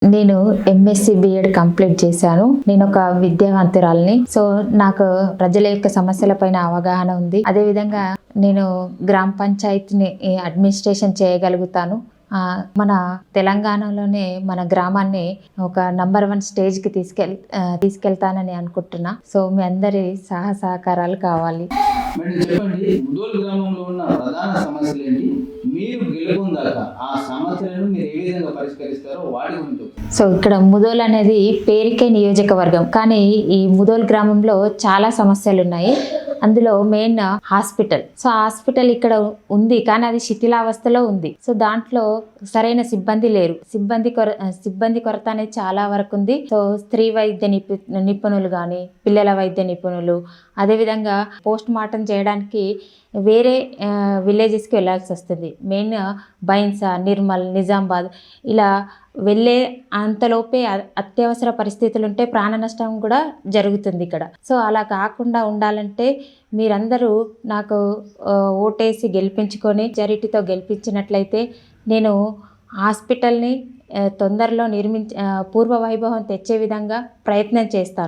నేను MSc BEd complete చేశాను. నేను ఒక విద్యావంతురాలిని. సో నాకు ప్రజల యొక్క సమస్యలపైన అవగాహన ఉంది. అదే విధంగా నేను గ్రామ పంచాయతీని అడ్మినిస్ట్రేషన్ చేయగలుగుతాను. మన తెలంగాణలోనే మన గ్రామాన్ని ఒక నంబర్ 1 స్టేజ్కి తీసుకెళ్తానని అనుకుంటున్నా. సో మీ అందరి సహకారాలు కావాలి. మేడం చెప్పండి, ముదోల్ గ్రామంలో ఉన్న ప్రధాన సమస్యలు ఏంటి? మీరు గెలుపొందాక ఆ సమస్యలను మీరు ఏ విధంగా పరిష్కరిస్తారో వాటి గురించి. సో ఇక్కడ ముదోల్ అనేది పేరుకే నియోజకవర్గం, కానీ ఈ ముదోల్ గ్రామంలో చాలా సమస్యలు ఉన్నాయి. అందులో మెయిన్ హాస్పిటల్. సో హాస్పిటల్ ఇక్కడ ఉంది, కానీ అది శిథిలావస్థలో ఉంది. సో దాంట్లో సరైన సిబ్బంది లేరు. సిబ్బంది కొరత అనేది చాలా వరకు ఉంది. సో స్త్రీ వైద్య నిపుణులు కానీ, పిల్లల వైద్య నిపుణులు, అదేవిధంగా పోస్ట్ మార్టం చేయడానికి వేరే విలేజెస్కి వెళ్ళాల్సి వస్తుంది. మెయిన్ బైన్సా, నిర్మల్, నిజామాబాద్ ఇలా వెళ్ళే అంతలోపే అత్యవసర పరిస్థితులు ఉంటే ప్రాణ నష్టం కూడా జరుగుతుంది ఇక్కడ. సో అలా కాకుండా ఉండాలంటే మీరందరూ నాకు ఓటేసి గెలిపించుకొని మెజారిటీతో గెలిపించినట్లయితే నేను హాస్పిటల్ని తొందరలో పూర్వ వైభవం తెచ్చే విధంగా ప్రయత్నం చేస్తాను.